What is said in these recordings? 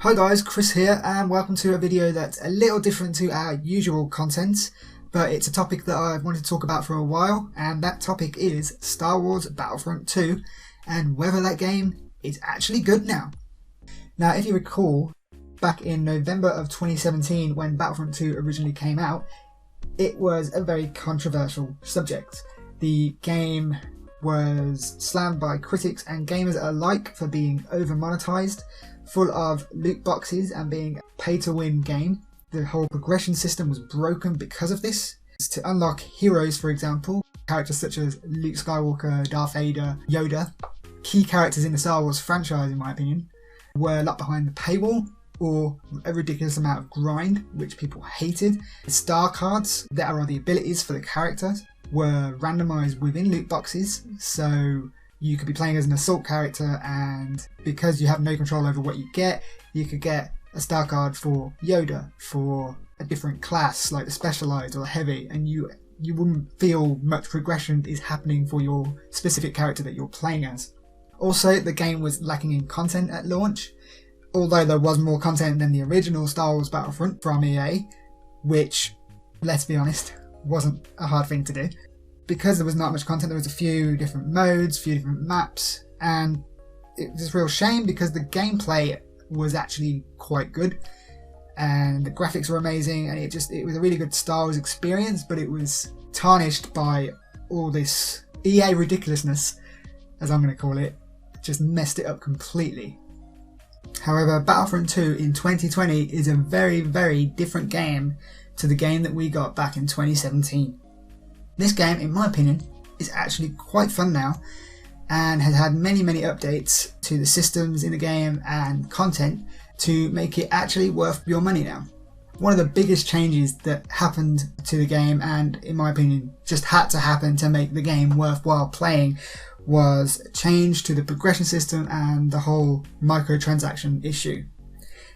Hi guys, Chris here and welcome to a video that's a little different to our usual content, but it's a topic that I've wanted to talk about for a while, and that topic is Star Wars Battlefront 2 and whether that game is actually good now. Now, if you recall, back in November of 2017 when Battlefront 2 originally came out, it was a very controversial subject. The game was slammed by critics and gamers alike for being over-monetized, full of loot boxes and being a pay-to-win game. The whole progression system was broken because of this. To unlock heroes, for example, characters such as Luke Skywalker, Darth Vader, Yoda, key characters in the Star Wars franchise in my opinion, were locked behind the paywall or a ridiculous amount of grind, which people hated. The star cards that are the abilities for the characters were randomized within loot boxes, so you could be playing as an assault character, and because you have no control over what you get, you could get a star card for Yoda for a different class like the specialized or the heavy, and you wouldn't feel much progression is happening for your specific character that you're playing as. Also, the game was lacking in content at launch, although there was more content than the original Star Wars Battlefront from EA, which, let's be honest, wasn't a hard thing to do. Because there was not much content, there was a few different modes, a few different maps, and it was a real shame because the gameplay was actually quite good and the graphics were amazing, and it was a really good Star Wars experience, but it was tarnished by all this EA ridiculousness, as I'm going to call it. Just messed it up completely. However, Battlefront 2 in 2020 is a very, very different game to the game that we got back in 2017. This game, in my opinion, is actually quite fun now and has had many updates to the systems in the game and content to make it actually worth your money now. One of the biggest changes that happened to the game, and in my opinion just had to happen to make the game worthwhile playing, was a change to the progression system and the whole microtransaction issue.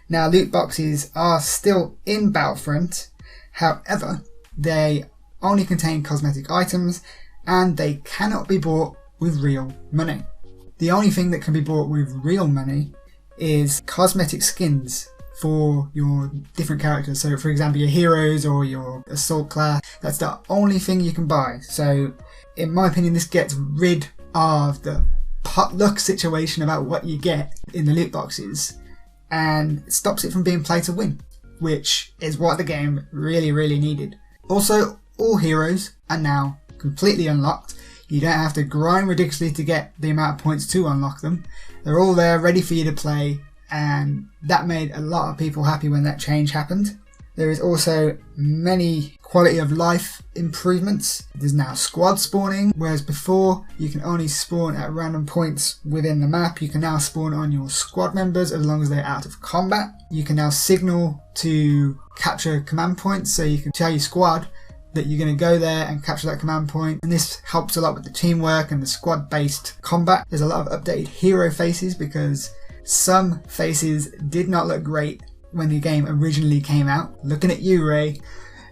Now, loot boxes are still in Battlefront, however, they only contain cosmetic items and they cannot be bought with real money. The only thing that can be bought with real money is cosmetic skins for your different characters. So for example, your heroes or your assault class, that's the only thing you can buy. So in my opinion, this gets rid of the potluck situation about what you get in the loot boxes and stops it from being play to win, which is what the game really needed. Also, all heroes are now completely unlocked. You don't have to grind ridiculously to get the amount of points to unlock them. They're all there ready for you to play, and that made a lot of people happy when that change happened. There is also many quality of life improvements. There's now squad spawning, whereas before you can only spawn at random points within the map. You can now spawn on your squad members as long as they're out of combat. You can now signal to capture command points, so you can tell your squad that you're going to go there and capture that command point, and this helps a lot with the teamwork and the squad based combat. There's a lot of updated hero faces because some faces did not look great when the game originally came out. Looking at you, Ray.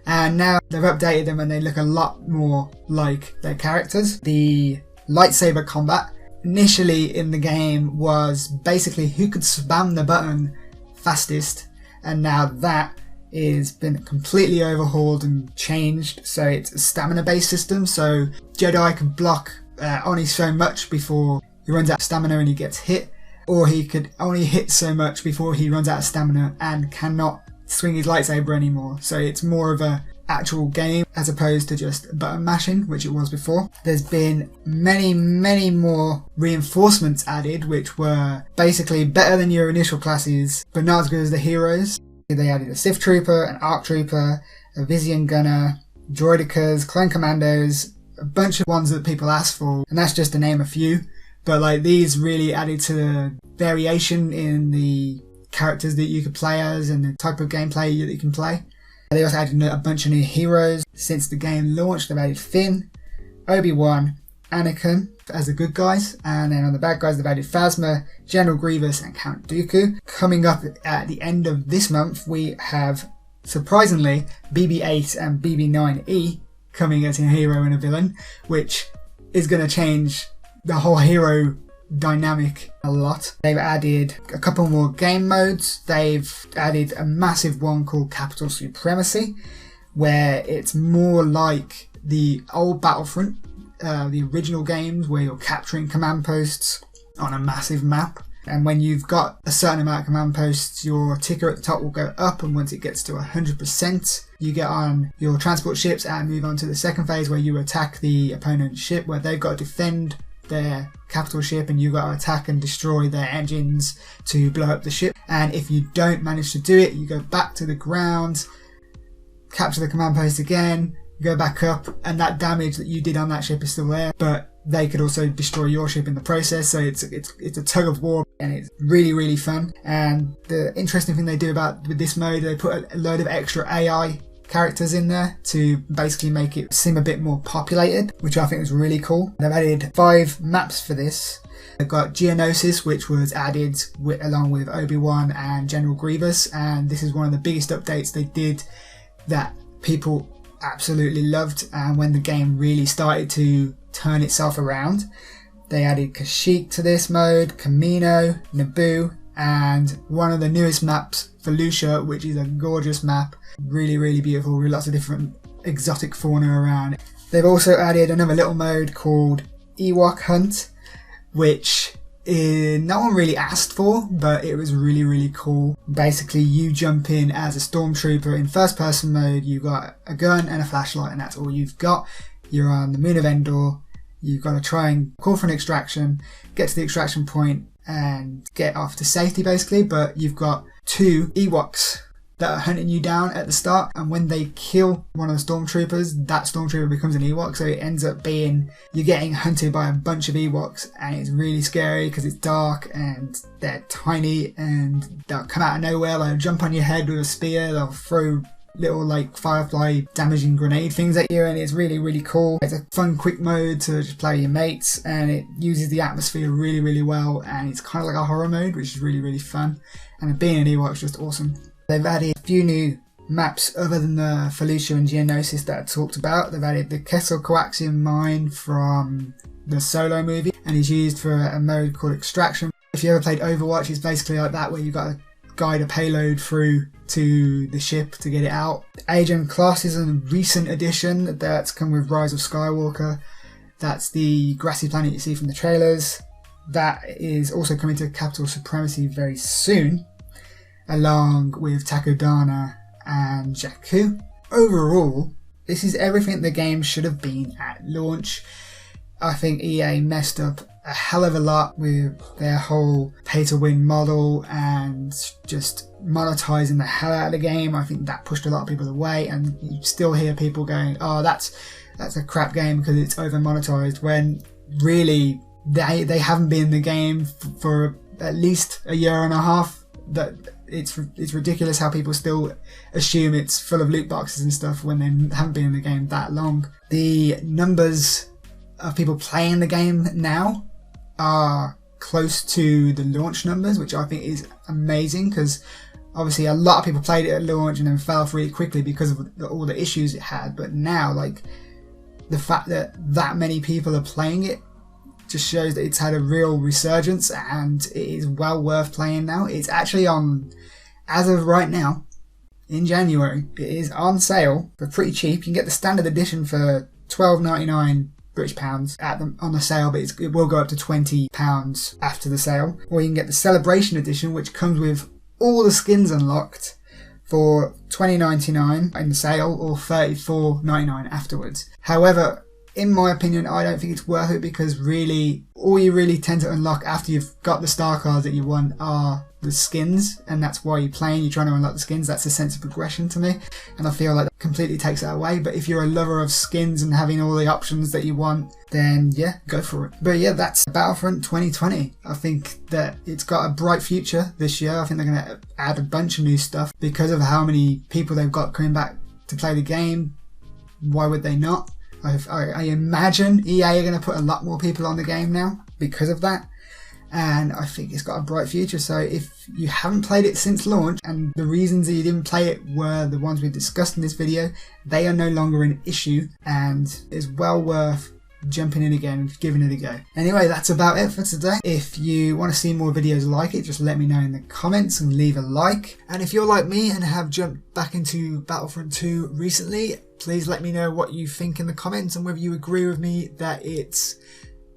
And now they've updated them and they look a lot more like their characters. The lightsaber combat initially in the game was basically who could spam the button fastest, and now that is been completely overhauled and changed. So it's a stamina based system, so Jedi can block only so much before he runs out of stamina and he gets hit, or he could only hit so much before he runs out of stamina and cannot swing his lightsaber anymore. So it's more of a actual game as opposed to just button mashing, which it was before. There's been many more reinforcements added, which were basically better than your initial classes but not as good as the heroes. They added a Sith Trooper, an ARC Trooper, a Vizian Gunner, Droidicas, Clone Commandos, a bunch of ones that people asked for, and that's just to name a few. But like, these really added to the variation in the characters that you could play as and the type of gameplay that you can play. They also added a bunch of new heroes. Since the game launched, they've added Finn, Obi-Wan, Anakin as the good guys, and then on the bad guys they've added Phasma, General Grievous and Count Dooku. Coming up at the end of this month, we have, surprisingly, BB-8 and BB-9E coming as a hero and a villain, which is going to change the whole hero dynamic a lot. They've added a couple more game modes. They've added a massive one called Capital Supremacy, where it's more like the old Battlefront, the original games, where you're capturing command posts on a massive map. And when you've got a certain amount of command posts, your ticker at the top will go up, and once it gets to 100%, you get on your transport ships and move on to the second phase, where you attack the opponent's ship, where they've got to defend their capital ship and you've got to attack and destroy their engines to blow up the ship. And if you don't manage to do it, you go back to the ground, capture the command post again, go back up, and that damage that you did on that ship is still there, but they could also destroy your ship in the process. So it's a tug of war, and it's really, really fun. And the interesting thing they do with this mode, they put a load of extra AI characters in there to basically make it seem a bit more populated, which I think is really cool. They've added 5 maps for this. They've got Geonosis, which was added along with Obi-Wan and General Grievous, and this is one of the biggest updates they did that people absolutely loved, and when the game really started to turn itself around. They added Kashyyyk to this mode, Camino, Naboo, and one of the newest maps, Felucia, which is a gorgeous map. Really, really beautiful, with lots of different exotic fauna around. They've also added another little mode called Ewok Hunt, which no one really asked for, but it was really, really cool. Basically, you jump in as a stormtrooper in first person mode. You've got a gun and a flashlight, and that's all you've got. You're on the moon of Endor. You've got to try and call for an extraction, get to the extraction point and get off to safety basically, but you've got 2 Ewoks that are hunting you down at the start, and when they kill one of the stormtroopers, that stormtrooper becomes an Ewok, so it ends up being you're getting hunted by a bunch of Ewoks, and it's really scary because it's dark and they're tiny and they'll come out of nowhere. They'll jump on your head with a spear, they'll throw little like firefly damaging grenade things at you, and it's really, really cool. It's a fun quick mode to just play with your mates, and it uses the atmosphere really, really well, and it's kind of like a horror mode, which is really, really fun, and being an Ewok is just awesome. They've added a few new maps other than the Felucia and Geonosis that I talked about. They've added the Kessel Coaxium mine from the Solo movie, and is used for a mode called Extraction. If you ever played Overwatch, it's basically like that, where you've got to guide a payload through to the ship to get it out. Agent Class is a recent addition that's come with Rise of Skywalker. That's the grassy planet you see from the trailers. That is also coming to Capital Supremacy very soon, along with Takodana and Jakku. Overall, this is everything the game should have been at launch. I think EA messed up a hell of a lot with their whole pay-to-win model and just monetizing the hell out of the game. I think that pushed a lot of people away, and you still hear people going, oh, that's a crap game because it's over-monetized, when really they haven't been in the game for at least a year and a half. That it's ridiculous how people still assume it's full of loot boxes and stuff when they haven't been in the game that long. The numbers of people playing the game now are close to the launch numbers, which I think is amazing, because obviously a lot of people played it at launch and then fell off really quickly because of all the issues it had. But now, like, the fact that that many people are playing it just shows that it's had a real resurgence, and it is well worth playing now. It's actually on, as of right now, in January, it is on sale for pretty cheap. You can get the standard edition for £12.99 British pounds on the sale, but it will go up to £20 after the sale. Or you can get the Celebration Edition, which comes with all the skins unlocked, for £20.99 in the sale, or £34.99 afterwards. However, in my opinion, I don't think it's worth it, because really, all you really tend to unlock after you've got the star cards that you want are the skins, and that's why you're playing. You're trying to unlock the skins. That's a sense of progression to me, and I feel like that completely takes that away. But if you're a lover of skins and having all the options that you want, then yeah, go for it. But yeah, that's Battlefront 2020. I think that it's got a bright future this year. I think they're going to add a bunch of new stuff because of how many people they've got coming back to play the game. Why would they not? I imagine EA are going to put a lot more people on the game now because of that, and I think it's got a bright future. So if you haven't played it since launch, and the reasons that you didn't play it were the ones we discussed in this video, they are no longer an issue, and it's well worth jumping in again and giving it a go. Anyway, that's about it for today. If you want to see more videos like it, just let me know in the comments and leave a like. And if you're like me and have jumped back into Battlefront 2 recently, please let me know what you think in the comments and whether you agree with me that it's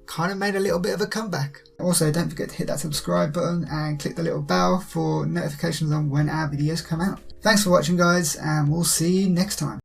kind of made a little bit of a comeback. Also, don't forget to hit that subscribe button and click the little bell for notifications on when our videos come out. Thanks for watching, guys, and we'll see you next time.